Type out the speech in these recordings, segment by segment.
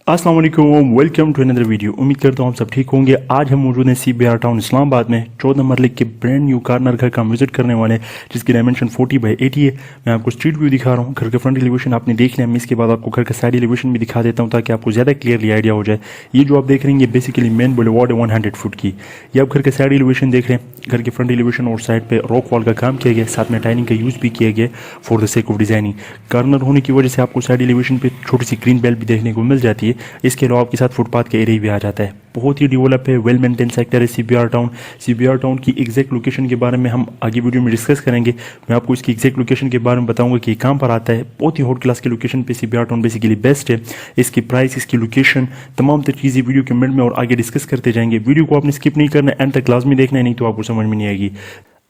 अस्सलाम वालेकुम, welcome to another video. उम्मीद करता हूँ आप सब ठीक होंगे। आज हम मौजूद हैं CBR टाउन इस्लामाबाद में 14 मरले के ब्रांड न्यू कार्नर घर का हम विजिट करने वाले हैं, जिसकी डायमेंशन 40x80 है। मैं आपको स्ट्रीट व्यू दिखा रहा हूँ। घर का फ्रंट एलिवेशन आपने देख लिया। मैं इसके बाद आपको घर का साइड एलिवेशन भी दिखा देता हूँ ताकि आपको ज़्यादा क्लियरली आइडिया हो जाए। ये जो आप देख रहे हैं ये बेसिकली मेन बुलेवार्ड है 100 फुट की। ये आप घर का साइड एलिवेशन देख रहे हैं। घर के फ्रंट एलिवेशन और साइड पे रॉक वॉल का काम किया गया, साथ में टाइनिंग का यूज़ भी किया गया for the sake of designing. Corner होने की वजह से आपको साइड एलिवेशन पे छोटी सी ग्रीन बेल भी देखने को मिल जाती है। इसके अलावा आपके साथ फुटपाथ का एरिया भी आ जाता है। बहुत ही डेवलप है, वेल मेंटेन सेक्टर है CBR टाउन। CBR टाउन की एग्जैक्ट लोकेशन के बारे में हम आगे वीडियो में डिस्कस करेंगे। मैं आपको इसकी एग्जैक्ट लोकेशन के बारे में बताऊंगा कि ये कहाँ पर आता है। बहुत ही हॉट क्लास के लोकेशन पे CBR टाउन बेसिकली बेस्ट है। इसकी प्राइस, इसकी लोकेशन, तमाम तर चीज़ें वीडियो के मिड में और आगे डिस्कस करते जाएंगे। वीडियो को आपने स्किप नहीं करना, एंड तक क्लास में देखना है, नहीं तो आपको समझ में नहीं आएगी।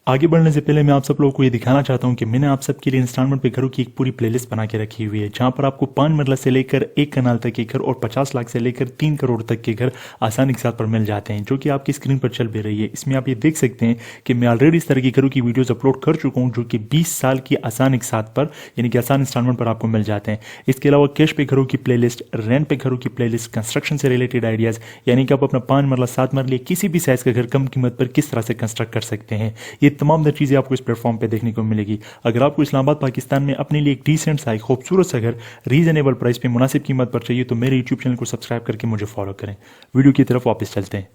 आगे बढ़ने से पहले मैं आप सब लोगों को ये दिखाना चाहता हूँ कि मैंने आप सबके लिए इंस्टॉलमेंट पे घरों की एक पूरी प्लेलिस्ट बना के रखी हुई है, जहाँ पर आपको 5 मरला से लेकर 1 कनाल तक के घर और 50 लाख से लेकर 3 करोड़ तक के घर आसानी के साथ पर मिल जाते हैं, जो कि आपकी स्क्रीन पर चल भी रही है। इसमें आप ये देख सकते हैं कि मैं ऑलरेडी इस तरह की घरों की वीडियोज अपलोड कर चुका हूँ, जो कि 20 साल की आसानी के साथ पर, यानी कि आसान इंस्टॉलमेंट पर आपको मिल जाते हैं। इसके अलावा कैश पे घरों की प्लेलिस्ट, रेंट पे घरों की प्लेलिस्ट, कंस्ट्रक्शन से रिलेटेड आइडियाज, यानी कि आप अपना 5 मरला 7 मरले किसी भी साइज का घर कम कीमत पर किस तरह से कंस्ट्रक्ट कर सकते हैं, ये तमाम चीजें आपको इस प्लेटफॉर्म पे देखने को मिलेगी। अगर आपको इस्लामाबाद पाकिस्तान में अपने लिए एक डिसेंट सा, खूबसूरत सा घर रीजनेबल प्राइस पे मुनासिब कीमत पर चाहिए तो मेरे यूट्यूब चैनल को सब्सक्राइब करके मुझे फॉलो करें। वीडियो की तरफ वापस चलते हैं।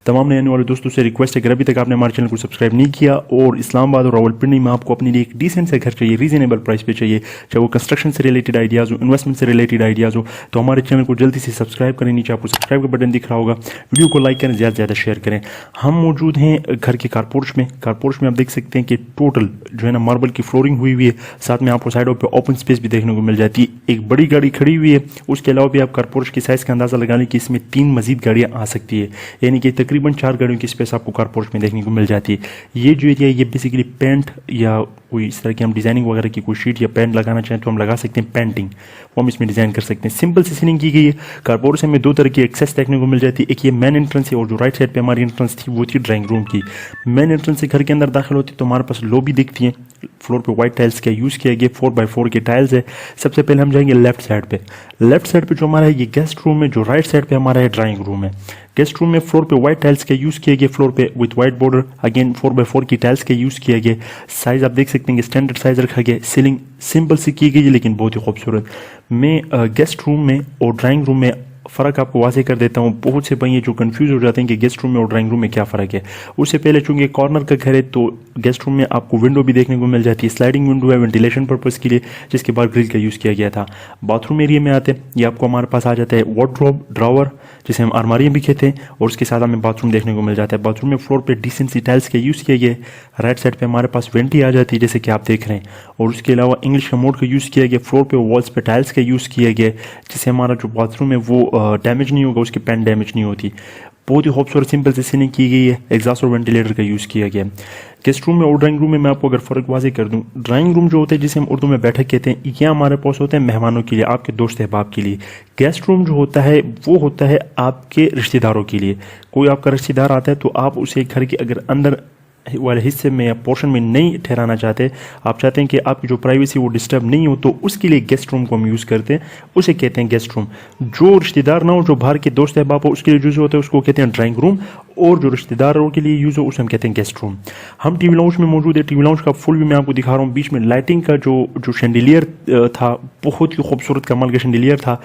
तमाम नए आने वाले दोस्तों से रिक्वेस्ट है, अगर अभी तक आपने हमारे चैनल को सब्सक्राइब नहीं किया और इस्लामाबाद और रावलपिंडी में आपको अपने लिए एक डिसेंट से घर चाहिए, रीजनेबल प्राइस पे चाहिए, चाहे वो कंस्ट्रक्शन से रिलेटेड आइडियाज हो, इन्वेस्टमेंट से रिलेटेड आइडियाज हो, तो हमारे चैनल को जल्दी से सब्सक्राइब करें। नीचे आपको सब्सक्राइब का बटन दिख रहा होगा, वीडियो को लाइक करें, ज़्यादा से ज़्यादा शेयर करें। हम मौजूद हैं घर के कारपोर्च में। कारपोर्च में आप देख सकते हैं कि टोटल जो है ना मार्बल की फ्लोरिंग हुई हुई है, साथ में आपको साइडों पे ओपन स्पेस भी देखने को मिल जाती है। एक बड़ी गाड़ी खड़ी हुई है। उसके अलावा भी आप कारपोर्च की साइज़ का अंदाज़ा लगा लें कि इसमें 3 मजीद गाड़ियाँ आ सकती है, यानी कि तकरीबन 4 गाड़ियों की स्पेस आपको कारपोर्च में देखने को मिल जाती है। ये जो एरिया ये बेसिकली पेंट या कोई इस तरह की हम डिजाइनिंग वगैरह की कोई शीट या पेंट लगाना चाहें तो हम लगा सकते हैं। पेंटिंग वो हम इसमें डिजाइन कर सकते हैं। सिंपल सी सीलिंग की गई है। कारपोर्च में 2 तरह की एक्सेस देखने को मिल जाती है। एक ये मेन एंट्रेंस है और जो राइट साइड पे हमारी एंट्रेंस थी वो थी ड्राइंग रूम की। मेन एंट्रेंस से घर के अंदर दाखिल होती तो हमारे पास लॉबी दिखती है। फ्लोर पे व्हाइट टाइल्स का यूज़ किया गया, 4x4 के टाइल्स है। सबसे पहले हम जाएंगे लेफ्ट साइड पे। लेफ्ट साइड पे जो हमारा है ये गेस्ट रूम है, जो राइट साइड पे हमारा है ड्राइंग रूम है। गेस्ट रूम में फ्लोर पे व्हाइट टाइल्स का यूज़ किया गया, फ्लोर पे with white border, again 4x4 की टाइल्स का यूज़ किया गया। साइज आप देख सकते हैं कि स्टैंडर्ड साइज रखा गया। सीलिंग सिंपल सी की गई है लेकिन बहुत ही खूबसूरत। मैं गेस्ट रूम में और ड्राइंग रूम में फ़र्क आपको वाज़े कर देता हूँ। बहुत से भाई जो कंफ्यूज हो जाते हैं कि गेस्ट रूम में और ड्राइंग रूम में क्या फ़र्क है। उससे पहले चूंकि कॉर्नर का घर है तो गेस्ट रूम में आपको विंडो भी देखने को मिल जाती है। स्लाइडिंग विंडो है वेंटिलेशन पर्पज़ के लिए, जिसके बाद ग्रिल का यूज़ किया गया था। बाथरूम एरिया में आते हैं, ये आपको हमारे पास आ जाता है वार्डरोब, ड्रॉवर, जिसे हम अलमारियाँ भी कहते हैं, और उसके साथ हमें बाथरूम देखने को मिल जाता है। बाथरूम में फ्लोर पे डिसेंट सी टाइल्स का यूज़ किया गया है। राइट साइड पे हमारे पास वेंटी आ जाती है जैसे कि आप देख रहे हैं, और उसके अलावा इंग्लिश कमोड का यूज़ किया गया। फ्लोर पे वॉल्स पे टाइल्स का यूज़ किया गया जिससे हमारा जो बाथरूम है वो डैमेज नहीं होगा, उसकी पेन डैमेज नहीं होती। बहुत ही खूबसूरत सिंपल से सीलिंग की गई है। एग्जॉस्ट और वेंटिलेटर का यूज़ किया गया। गेस्ट रूम में और ड्राइंग रूम में मैं आपको अगर फ़र्क वाज़े कर दूं, ड्राइंग रूम जो होता है जिसे हम उर्दू में बैठक कहते हैं, ये हमारे पास होता है मेहमानों के लिए, आपके दोस्त अहबाब के लिए। गेस्ट रूम जो होता है वो होता है आपके रिश्तेदारों के लिए। कोई आपका रिश्तेदार आता है तो आप उसे घर के अगर अंदर वाले हिस्से में या पोर्शन में नहीं ठहराना चाहते, आप चाहते हैं कि आपकी जो प्राइवेसी वो डिस्टर्ब नहीं हो, तो उसके लिए गेस्ट रूम को हम यूज़ करते हैं, उसे कहते हैं गेस्ट रूम। जो रिश्तेदार ना हो, जो बाहर के दोस्त अहबाब हो, उसके लिए यूज़ होता है उसको कहते हैं ड्राइंग रूम, और जो रिश्तेदारों के लिए यूज़ हो उसे हम कहते हैं गेस्ट रूम। हम टीवी लाउंज में मौजूद है। टीवी लाउंज का फुल भी मैं आपको दिखा रहा हूँ। बीच में लाइटिंग का जो शैंडिलियर था, बहुत ही खूबसूरत कमाल का शैंडिलियर था।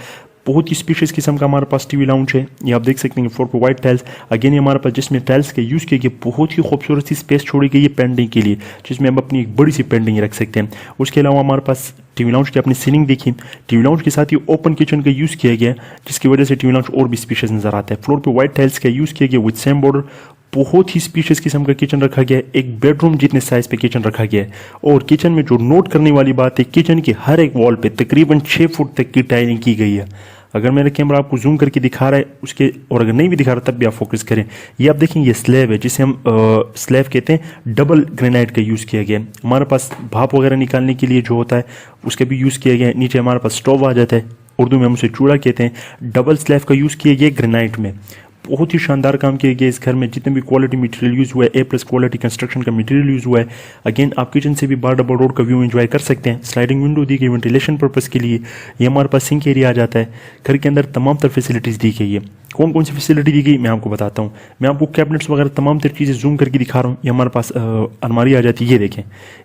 बहुत ही स्पीशियस किस्म का हमारे पास टीवी लाउंज है। ये आप देख सकते हैं फ्लोर पर व्हाइट टाइल्स, अगेन ये हमारे पास जिसमें टाइल्स का यूज़ किया गया। बहुत ही खूबसूरत सी स्पेस छोड़ी गई है पेंटिंग के लिए, जिसमें हम अपनी एक बड़ी सी पेंटिंग रख सकते हैं। उसके अलावा हमारे पास टीवी लाउंज की अपनी सीलिंग देखी। टीवी लाउंज के साथ ही ओपन किचन का यूज़ किया गया, जिसकी वजह से टीवी लाउंज और भी स्पीशियस नजर आता है। फ्लोर पर व्हाइट टाइल्स का यूज़ किया गया विद सेम बॉर्डर। बहुत ही स्पीशियस किस्म का किचन रखा गया है। एक बेडरूम जितने साइज पे किचन रखा गया है। और किचन में जो नोट करने वाली बात है, किचन की हर एक वॉल पे तकरीबन 6 फुट तक की टाइलिंग की गई है। अगर मेरा कैमरा आपको जूम करके दिखा रहा है उसके, और अगर नहीं भी दिखा रहा तब भी आप फोकस करें। ये आप देखें, ये स्लैब है जिसे हम स्लैब कहते हैं। डबल ग्रेनाइट का यूज़ किया गया है। हमारे पास भाप वगैरह निकालने के लिए जो होता है उसका भी यूज़ किया गया है। नीचे हमारे पास स्टोव आ जाता है, उर्दू में हम उसे चूल्हा कहते हैं। डबल स्लैब का यूज़ किया गया ग्रेनाइट में। बहुत ही शानदार काम किया गया इस घर में। जितने भी क्वालिटी मटेरियल यूज़ हुआ है, A+ क्वालिटी कंस्ट्रक्शन का मटेरियल यूज़ हुआ है। अगेन आप किचन से भी बाहर डबल रोड का व्यू एंजॉय कर सकते हैं। स्लाइडिंग विंडो दी गई वेंटिलेशन पर्पज़ के लिए। ये हमारे पास सिंक एरिया आ जाता है। घर के अंदर तमाम तरह फैसिलिटीज़ दी गई है। कौन कौन सी फैसिलिटी दी गई मैं आपको बताता हूँ। मैं आपको कैबिनेट्स वगैरह तमाम तरह चीज़ें जूम करके दिखा रहा हूँ। ये हमारे पास अलमारी आ जाती है। ये देखें,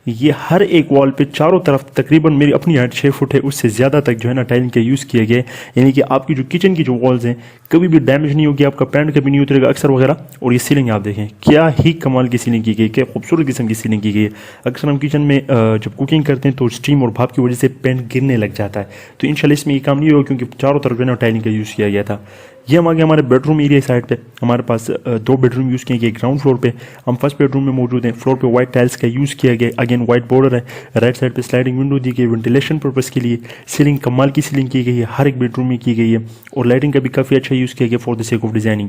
ये हर एक वॉल पे चारों तरफ तकरीबन मेरी अपनी हाइट 6 फुट है, उससे ज़्यादा तक जो है ना टाइलिंग का यूज़ किया गया है। यानी कि आपकी जो किचन की जो वॉल्स हैं कभी भी डैमेज नहीं होगी, आपका पैंट कभी नहीं उतरेगा अक्सर वगैरह। और ये सीलिंग आप देखें, क्या ही कमाल की सीलिंग की गई, क्या खूबसूरत किस्म की सीलिंग की गई है। अक्सर हम किचन में जब कुकिंग करते हैं तो स्टीम और भाप की वजह से पेंट गिरने लग जाता है, तो इंशाल्लाह इसमें ये काम नहीं होगा क्योंकि चारों तरफ जो है ना टाइलिंग का यूज़ किया गया था। ये हम आगे हमारे बेडरूम एरिया साइड पे हमारे पास 2 बेडरूम यूज़ किए गए ग्राउंड फ्लोर पे। हम फर्स्ट बेडरूम में मौजूद हैं। फ्लोर पे वाइट टाइल्स का यूज़ किया गया, अगेन वाइट बॉर्डर है। राइट साइड पे स्लाइडिंग विंडो दी गई वेंटिलेशन पर्पज़ के लिए। सीलिंग कमाल की सीलिंग की गई है, हर एक बेडरूम में की गई है। और लाइटिंग का भी काफ़ी अच्छा यूज़ किया गया for the sake of designing.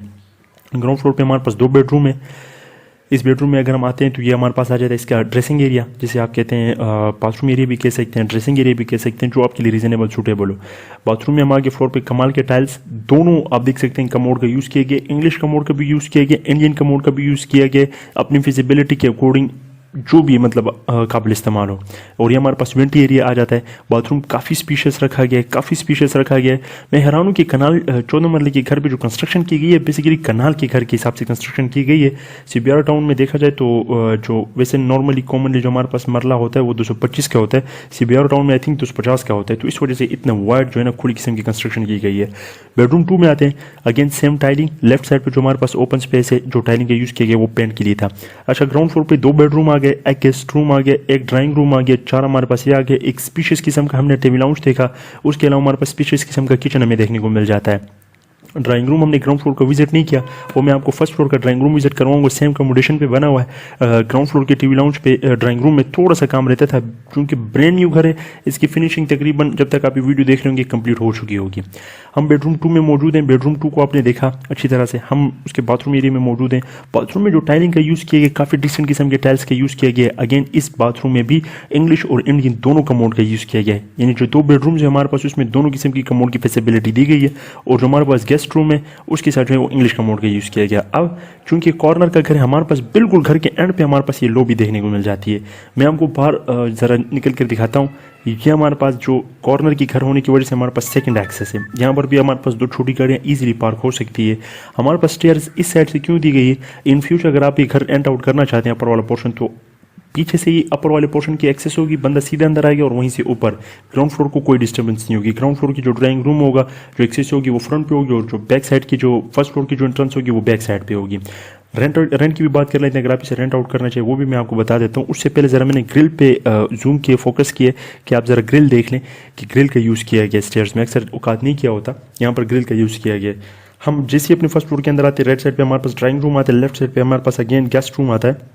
Ground floor पे हमारे पास 2 बेडरूम है। इस बेडरूम में अगर हम आते हैं तो ये हमारे पास आ जाता है इसका ड्रेसिंग एरिया, जिसे आप कहते हैं बाथरूम एरिया भी कह सकते हैं, ड्रेसिंग एरिया भी कह सकते हैं, जो आपके लिए रीजनेबल सूटेबल हो। बाथरूम में हम आगे फ्लोर पे कमाल के टाइल्स दोनों आप देख सकते हैं कमोड का यूज़ किया गया, इंग्लिश कमोड का भी यूज़ किया गया, इंडियन कमोड का भी यूज़ किया गया, अपनी फिजिबिलिटी के अकॉर्डिंग जो भी मतलब काबिल इस्तेमाल हो। और ये हमारे पास वेंटी एरिया आ जाता है। बाथरूम काफ़ी स्पीशियस रखा गया है, काफ़ी स्पीशियस रखा गया है। मैं हैरान हूँ कि कनाल 14 मरले के घर पे जो कंस्ट्रक्शन की गई है बेसिकली कनाल के घर के हिसाब से कंस्ट्रक्शन की गई है। CBR टाउन में देखा जाए तो जो वैसे नॉर्मली कॉमनली जो हमारे पास मरला होता है वो 225 का होता है, CBR टाउन में आई थिंक 250 का होता है। तो इस वजह से इतना वाइड जो है ना खुली किस्म की कंस्ट्रक्शन की गई है। बेडरूम 2 में आते हैं, again same tiling. Left side पर जो हमारे पास ओपन स्पेस है, जो टाइलिंग का यूज़ किया गया वो पेंट के लिए था। अच्छा, ग्राउंड फ्लोर पर 2 बेडरूम आ गए, एक गेस्ट रूम आ गया, एक ड्राइंग रूम आ गया, 4 हमारे पास ये आ गया। एक स्पीशियस किस्म का हमने टीवी लाउंज देखा, उसके अलावा हमारे पास स्पीशियस किस्म का किचन हमें देखने को मिल जाता है। ड्राइंग रूम हमने ग्राउंड फ्लोर का विजिट नहीं किया, वो मैं आपको फर्स्ट फ्लोर का ड्राइंग रूम विजिट करवाऊंगा। सेम कमोडेशन पे बना हुआ है। ग्राउंड फ्लोर के टीवी लाउंज पे ड्राइंग रूम में थोड़ा सा काम रहता था, क्योंकि ब्रांड न्यू घर है। इसकी फिनिशिंग तकरीबन जब तक आप ये वीडियो देख रहे होंगे कंप्लीट हो चुकी होगी। हम बेडरूम 2 में मौजूद हैं। बेडरूम 2 को आपने देखा अच्छी तरह से। हम उसके बाथरूम एरिया में मौजूद हैं। बाथरूम में जो टाइलिंग का यूज़ किया गया काफ़ी डिसेंट किस्म के टाइल्स का यूज़ किया गया है। अगेन इस बाथरूम में भी इंग्लिश और इंडियन दोनों कमोड का यूज़ किया गया है, यानी जो 2 बेडरूम्स है हमारे पास उसमें दोनों किस्म की कमोड की फैसिलिटी दी गई है। और जो हमारे पास गेस्ट रूम है उसके साथ जो है वो इंग्लिश कमोड का यूज़ किया गया। अब चूंकि कॉर्नर का घर है हमारे पास, बिल्कुल घर के एंड पे हमारे पास ये लॉबी देखने को मिल जाती है। मैं आपको बाहर ज़रा निकल कर दिखाता हूँ। ये हमारे पास जो कॉर्नर की घर होने की वजह से हमारे पास सेकंड एक्सेस है। यहाँ पर भी हमारे पास 2 छोटी गाड़ियाँ इजीली पार्क हो सकती है। हमारे पास स्टेयर्स इस साइड से क्यों दी गई है, इन फ्यूचर अगर आप ये घर एंड आउट करना चाहते हैं अपर वाला पोर्शन, तो पीछे से ही अपर वाले पोर्शन की एक्सेस होगी, बंदा सीधे अंदर आएगा और वहीं से ऊपर ग्राउंड फ्लोर को कोई डिस्टर्बेंस नहीं होगी। ग्राउंड फ्लोर की जो ड्राइंग रूम होगा, जो एक्सेस होगी वो फ्रंट पे होगी, और जो बैक साइड की जो फर्स्ट फ्लोर की जो एंट्रेंस होगी वो बैक साइड पे होगी। रेंट की भी बात कर लेते हैं, अगर आप इसे रेंट आउट करना चाहिए वो भी मैं आपको बता देता हूँ। उससे पहले ज़रा मैंने ग्रिल पे जूम किए, फोकस किए कि आप ज़रा ग्रिल देख लें कि ग्रिल का यूज़ किया गया स्टेयर्स में। अक्सर औकात नहीं किया होता, यहाँ पर ग्रिल का यूज़ किया गया। हम जैसे अपने फर्स्ट फ्लोर के अंदर आते हैं, राइट साइड पे हमारे पास ड्राइंग रूम आता है, लेफ्ट साइड पे हमारे पास अगेन गेस्ट रूम आता है।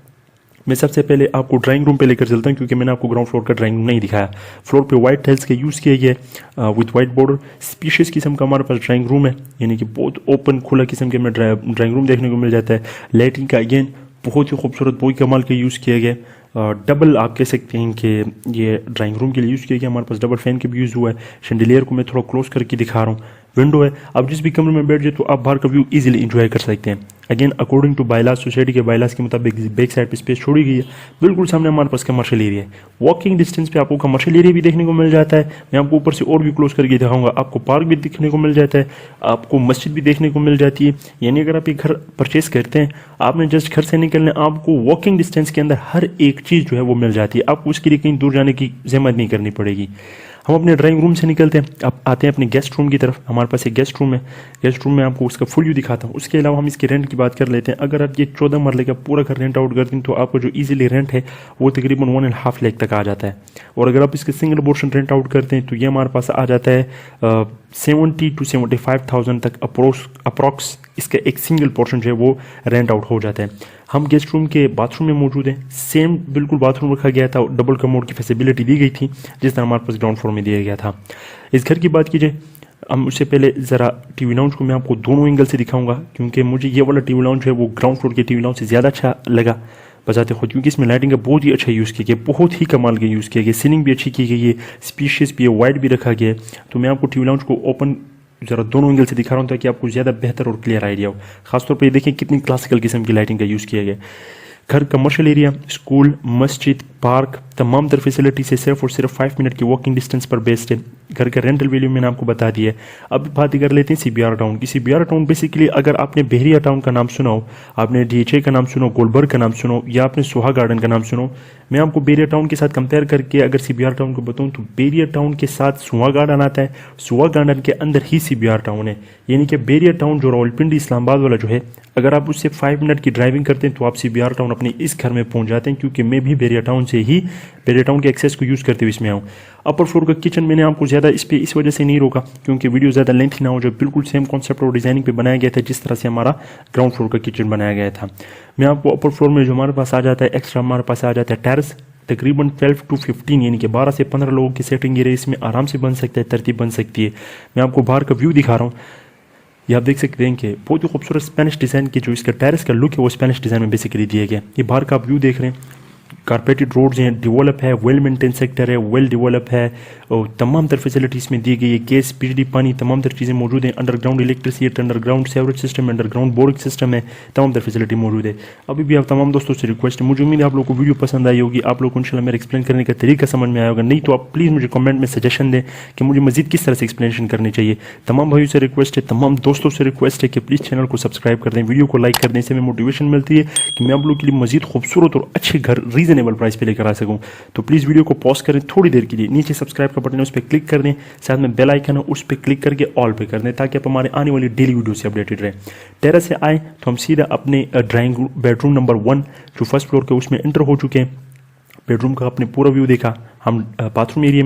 मैं सबसे पहले आपको ड्राइंग रूम पे लेकर चलता हूँ, क्योंकि मैंने आपको ग्राउंड फ्लोर का ड्राइंग रूम नहीं दिखाया। फ्लोर पे वाइट टाइल्स का यूज़ किया गया है विद वाइट बॉर्डर। स्पीशियस किस्म का हमारे पास ड्राइंग रूम है, यानी कि बहुत ओपन खुला किस्म के हमें ड्राइंग रूम देखने को मिल जाता है। लाइटिंग का अगेन बहुत ही खूबसूरत बहुत कमाल का यूज़ किया गया। डबल आप कह सकते हैं कि ये ड्राइंग रूम के लिए यूज़ किया गया। हमारे पास डबल फैन के भी यूज़ हुआ है। शैंडिलियर को मैं थोड़ा क्लोज करके दिखा रहा हूँ। विंडो है, आप जिस भी कमरे में बैठ जाए तो आप बाहर का व्यू इजीली एंजॉय कर सकते हैं। अगेन अकॉर्डिंग टू बायलास, सोसाइटी के बायलास के मुताबिक बैक साइड पे स्पेस छोड़ी गई है। बिल्कुल सामने हमारे पास कमर्शियल एरिया है। वॉकिंग डिस्टेंस पे आपको कमर्शियल एरिया भी देखने को मिल जाता है। मैं आपको ऊपर से और भी क्लोज करके दिखाऊंगा। आपको पार्क भी देखने को मिल जाता है, आपको मस्जिद भी देखने को मिल जाती है। यानी अगर आप ये घर परचेस करते हैं, आपने जस्ट घर से निकलने आपको वॉकिंग डिस्टेंस के अंदर हर एक चीज़ जो है वो मिल जाती है। आपको उसके लिए कहीं दूर जाने की जहमत नहीं करनी पड़ेगी। हम अपने ड्राइंग रूम से निकलते हैं, अब आते हैं अपने गेस्ट रूम की तरफ। हमारे पास एक गेस्ट रूम है। गेस्ट रूम में आपको उसका फुल व्यू दिखाता हूँ। उसके अलावा हम इसके रेंट की बात कर लेते हैं। अगर आप ये 14 मरले का पूरा घर रेंट आउट करते हैं तो आपको जो इजीली रेंट है वो तकरीबन 1.5 लाख तक आ जाता है। और अगर आप इसके सिंगल पोर्शन रेंट आउट करते हैं तो ये हमारे पास आ जाता है 70 to 75,000 तक अप्रॉक्स इसका एक सिंगल पोर्शन जो है वो रेंट आउट हो जाता है। हम गेस्ट रूम के बाथरूम में मौजूद हैं। सेम बिल्कुल बाथरूम रखा गया था, डबल कमोड की फैसिलिटी दी गई थी जिस तरह हमारे पास ग्राउंड फ्लोर में दिया गया था। इस घर की बात कीजिए, हम उससे पहले ज़रा टीवी लाउंज को मैं आपको दोनों एंगल से दिखाऊंगा, क्योंकि मुझे ये वाला टीवी लाउंज है वो ग्राउंड फ्लोर के टीवी लाउंज से ज़्यादा अच्छा लगा बजाते खुद, क्योंकि इसमें लाइटिंग का बहुत ही अच्छा यूज़ किया गया, बहुत ही कमाल का यूज़ किया गया। सीलिंग भी अच्छी की गई है, स्पीशियस भी है, वाइड भी रखा गया है। तो मैं आपको टीवी लाउंज को ओपन ज़रा दोनों एंगल से दिखा रहा हूँ ताकि आपको ज़्यादा बेहतर और क्लियर आइडिया हो। खासतौर पर ये देखें कितनी क्लासिकल किस्म की लाइटिंग का यूज़ किया गया। घर, कमर्शियल एरिया, स्कूल, मस्जिद, पार्क, तमाम तर फैसिलिटी से सिर्फ और सिर्फ 5 मिनट की वॉकिंग डिस्टेंस पर बेस्ड है। घर का रेंटल वैल्यू मैंने आपको बता दिया है। अब बात कर लेते हैं CBR टाउन की। CBR टाउन बेसिकली अगर आपने बहरिया टाउन का नाम सुना हो, आपने DHA का नाम सुना हो, गोलबर्ग का नाम सुना हो, या आपने सोहा गार्डन का नाम सुना हो, मैं आपको बहरिया टाउन के साथ कंपेयर करके अगर CBR टाउन को बताऊं तो बहरिया टाउन के साथ सोहा गार्डन आता है, सोहा गार्डन के अंदर ही CBR टाउन है। यानी कि बहरिया टाउन जो रावलपिंडी इस्लामाबाद वाला जो है, अगर आप उससे 5 मिनट की ड्राइविंग करते हैं तो आप CBR टाउन अपने इस घर में पहुंच जाते हैं, क्योंकि मैं भी बहरिया टाउन से ही बहरिया टाउन के एक्सेस को यूज़ करते हुए इसमें आऊँ। अपर फ्लोर का किचन मैंने आपको ज़्यादा इस वजह से नहीं रोका क्योंकि वीडियो ज़्यादा लेंथी ना हो, जो बिल्कुल सेम कॉन्सेप्ट और डिज़ाइनिंग पे बनाया गया था जिस तरह से हमारा ग्राउंड फ्लोर का किचन बनाया गया था। मैं आपको अपर फ्लोर में जो हमारे पास आ जाता है एक्स्ट्रा, हमारे पास आ जाता है टेरेस। तकरीबन 12 to 15 यानी कि 12 से 15 लोगों की सेटिंग एरिया इसमें आराम से बन सकता है, तरतीब बन सकती है। मैं आपको बाहर का व्यू दिखा रहा हूँ। ये आप देख सकते हैं कि बहुत ही खूबसूरत स्पेनिश डिज़ाइन की जो इसका टेरेस का लुक है वो स्पेनिश डिज़ाइन में बेसिकली दिया गया है। ये बाहर का आप व्यू देख रहे हैं, कारपेटेड रोड्स हैं, डेवलप है, वेल मेंटेन सेक्टर है, वेल डेवलप है और तमाम तर फैसिलिटीज़ में दी गई है। गैस, बिजली, पानी, तमाम तर चीज़ें मौजूद हैं। Underground electricity, underground sewerage system, underground boring system है, तमाम तर फैसिलिटी मौजूद है। अभी भी आप तमाम दोस्तों से रिक्वेस्ट है, मुझे उम्मीद है आप लोगों को वीडियो पसंद आई होगी, आप लोग को इंशाल्लाह मेरा एक्सप्लेन करने का तरीका समझ में आया होगा। नहीं तो आप प्लीज़ मुझे कमेंट में सजेशन दें कि मुझे मजीद किस तरह से एक्सप्लेनेशन करनी चाहिए। तमाम भाइयों से रिक्वेस्ट है, तमाम दोस्तों से रिक्वेस्ट है कि प्लीज़ चैनल को सब्सक्राइब कर दें, वीडियो को लाइक कर दें। इससे हमें मोटिवेशन मिलती है कि मैं आप लोगों के लिए मजीद खूबसूरत और अच्छे घर रीजनेबल प्राइस पे लेकर आ सकूं। तो प्लीज़ वीडियो को पॉज करें थोड़ी देर के लिए, नीचे सब्सक्राइब का बटन है उस पर क्लिक कर दें, साथ में बेल आइकन है उस पर क्लिक करके ऑल पे कर दें ताकि आप हमारे आने वाली डेली वीडियो से अपडेटेड रहें। टेरेस से आए तो हम सीधा अपने ड्राइंग बेडरूम नंबर 1 जो फर्स्ट फ्लोर के उसमें एंटर हो चुके हैं। बेडरूम का आपने पूरा व्यू देखा। हम बाथरूम एरिया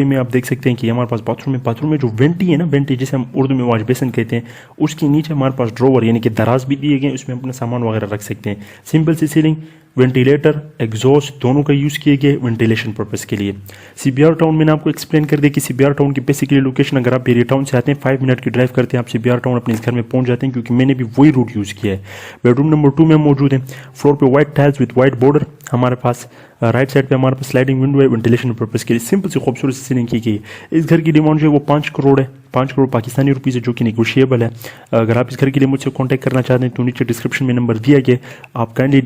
में आप देख सकते हैं कि हमारे पास बाथरूम में जो वेंटी है ना, वेंटी जिसे हम उर्दू में वॉश बेसिन कहते हैं, उसके नीचे हमारे पास ड्रॉवर यानी कि दराज भी दिए गए हैं, उसमें अपना सामान वगैरह रख सकते हैं। सिंपल सी सीलिंग, वेंटिलेटर, एग्जॉस्ट दोनों का यूज़ किए गए वेंटिलेशन पर्पस के लिए। CBR टाउन मैंने आपको एक्सप्लेन कर दिया कि CBR टाउन की बेसिकली लोकेशन, अगर आप बहरिया टाउन से आते हैं 5 मिनट की ड्राइव करते हैं आप CBR टाउन अपने इस घर में पहुंच जाते हैं, क्योंकि मैंने भी वही रूट यूज़ किया है। बेडरूम नंबर 2 में मौजूद है। फ्लोर पे white tiles with white border हमारे पास। राइट साइड पे हमारे पास स्लाइडिंग विंडो है वेंटिलेशन पर्पस के लिए। सिंपल से खूबसूरत सीलिंग की गई। इस घर की डिमांड जो है वो 5 करोड़ है, 5 करोड़ पाकिस्तानी रुपीज़ है, जो कि निगोशिएबल है। अगर आप इस घर के लिए मुझसे कॉन्टैक्ट करना चाहते हैं तो नीचे डिस्क्रिप्शन में नंबर दिया गया, आप काइंडली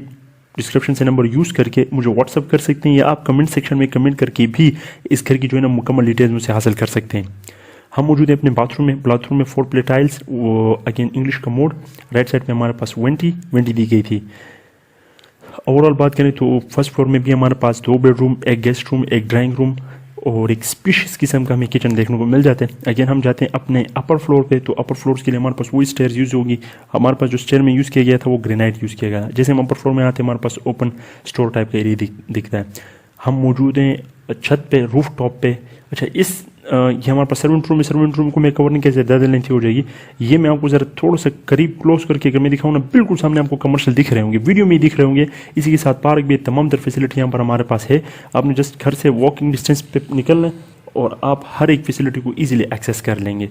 डिस्क्रिप्शन से नंबर यूज़ करके मुझे व्हाट्सअप कर सकते हैं, या आप कमेंट सेक्शन में कमेंट करके भी इस घर की जो है ना मुकम्मल डिटेल्स मुझसे हासिल कर सकते हैं। हम मौजूद हैं अपने बाथरूम में 4 प्ले टाइल्स, अगेन इंग्लिश का मोड। राइट साइड में हमारे पास वेंटी दी गई थी। ओवरऑल बात करें तो फर्स्ट फ्लोर में भी हमारे पास 2 बेडरूम, एक गेस्ट रूम, एक ड्राइंग रूम और एक स्पेशियस किस्म का हमें किचन देखने को मिल जाते हैं। अगेन हम जाते हैं अपने अपर फ्लोर पे, तो अपर फ्लोर्स के लिए हमारे पास वही स्टेयर यूज़ होगी। हमारे पास जो स्टेयर में यूज़ किया गया था वो ग्रेनाइट यूज़ किया गया। जैसे हम अपर फ्लोर में आते हैं हमारे पास ओपन स्टोर टाइप का एरिया दिखता है। हम मौजूद हैं छत पे, रूफ टॉप पे। अच्छा, ये हमारे पास सर्वेंट रूम को मैं कवर नहीं कैसे ज़्यादा लेंथी हो जाएगी। ये मैं आपको ज़रा थोड़ा सा करीब क्लोज करके अगर मैं दिखाऊँ ना, बिल्कुल सामने आपको कमर्शियल दिख रहे होंगे, वीडियो में ही दिख रहे होंगे। इसी के साथ पार्क भी, तमाम तर फैसिलिटी यहाँ पर हमारे पास है। आपने जस्ट घर से वॉकिंग डिस्टेंस पे निकलना है और आप हर एक फैसिलिटी को ईजिली एक्सेस कर लेंगे।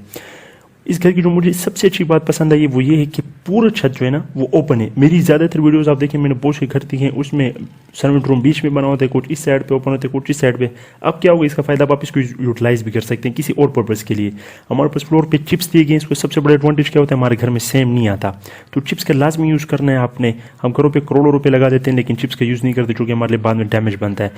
इस घर की जो मुझे सबसे अच्छी बात पसंद आई है वो ये है कि पूरा छत जो है ना वो ओपन है। मेरी ज़्यादातर वीडियोस आप देखें, मैंने बहुत से घर दिखे हैं उसमें सर्वेंट रूम बीच में बना होता है, कुछ इस साइड पे ओपन होते हैं, कुछ इस साइड पे। अब क्या होगा, इसका फ़ायदा आप इसको यूटिलाइज भी कर सकते हैं किसी और पर्पज़ के लिए। हमारे पास फ्लोर पे चिप्स दिए गए, इसको सबसे बड़ा एडवांटेज क्या होता है, हमारे घर में सेम नहीं आता, तो चिप्स का लाजमी यूज़ करना है आपने। हम घरों पर करोड़ों रुपये लगा देते हैं लेकिन चिप्स का यूज़ नहीं करते, जो कि हमारे लिए बाद में डैमेज बनता है।